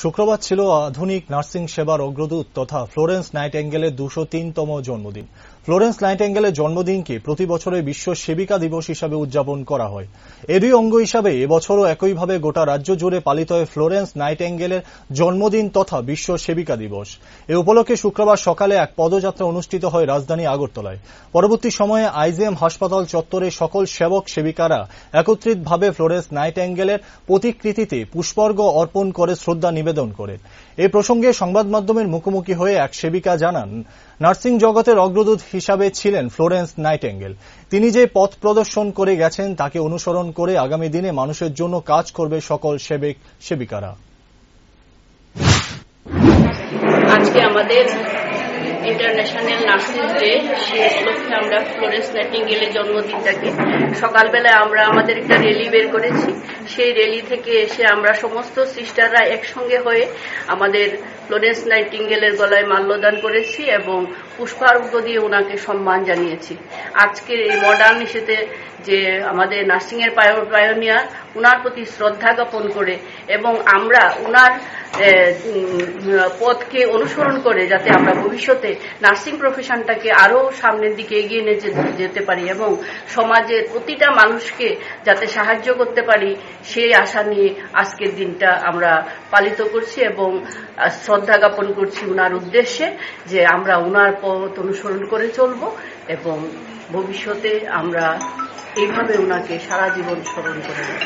শুক্রবার ছিল আধুনিক নার্সিং সেবার অগ্রদূত তথা ফ্লোরেন্স নাইটেঙ্গেলের 203তম জন্মদিন। ফ্লোরেন্স নাইটেঙ্গেলের জন্মদিনকে প্রতি বছরে বিশ্ব সেবিকা দিবস হিসাবে উদযাপন করা হয়। এরই অঙ্গ হিসাবে এবছরও একইভাবে গোটা রাজ্য জুড়ে পালিত হয় ফ্লোরেন্স নাইটেঙ্গেলের জন্মদিন তথা বিশ্ব সেবিকা দিবস। এ উপলক্ষে শুক্রবার সকালে এক পদযাত্রা অনুষ্ঠিত হয় রাজধানী আগরতলায়। পরবর্তী সময়ে আইজিএম হাসপাতাল চত্বরে সকল সেবক সেবিকারা একত্রিতভাবে ফ্লোরেন্স নাইটেঙ্গেলের প্রতিকৃতিতে পুষ্পার্ঘ্য অর্পণ করে শ্রদ্ধা নিবেদন করেন। এই প্রসঙ্গে সংবাদ মাধ্যমের মুখোমুখি হয়ে এক সেবিকা জানান, নার্সিং জগতের অগ্রদূত হিসাবে ছিলেন ফ্লোরেন্স নাইটেঙ্গেল। তিনি যে পথ প্রদর্শন করে গেছেন তাকে অনুসরণ করে আগামী দিনে মানুষের জন্য কাজ করবে সকল সেবক সেবিকারা। আজকে আমাদের ইন্টারন্যাশনাল নার্সিং ডে, সেই উপলক্ষে আমরা ফ্লোরেন্স নাইটিঙ্গেলের জন্মদিনটাকে সকালবেলায় আমরা আমাদের একটা র্যালি বের করেছি। সেই র্যালি থেকে এসে আমরা সমস্ত সিস্টাররা একসঙ্গে হয়ে আমাদের ফ্লোরেন্স নাইটিঙ্গেলের গলায় মাল্যদান করেছি এবং পুষ্পার্ঘ্য দিয়ে ওনাকে সম্মান জানিয়েছি। আজকের এই মডার্ন ইস্যুতে যে আমাদের নার্সিং এর পায়োনিয়ার, ওনার প্রতি শ্রদ্ধা জ্ঞাপন করে এবং আমরা ওনার পথকে অনুসরণ করে যাতে আমরা ভবিষ্যতে নার্সিং প্রফেশনটাকে আরো সামনের দিকে এগিয়ে নিয়ে যেতে পারি এবং সমাজের প্রতিটা মানুষকে যাতে সাহায্য করতে পারি, সেই আশা নিয়ে আজকের দিনটা আমরা পালিত করছি এবং শ্রদ্ধা জ্ঞাপন করছি ওনার উদ্দেশ্যে যে আমরা ওনার পথ অনুসরণ করে চলব এবং ভবিষ্যতে আমরা এইভাবে ওনাকে সারা জীবন স্মরণ করে নেব।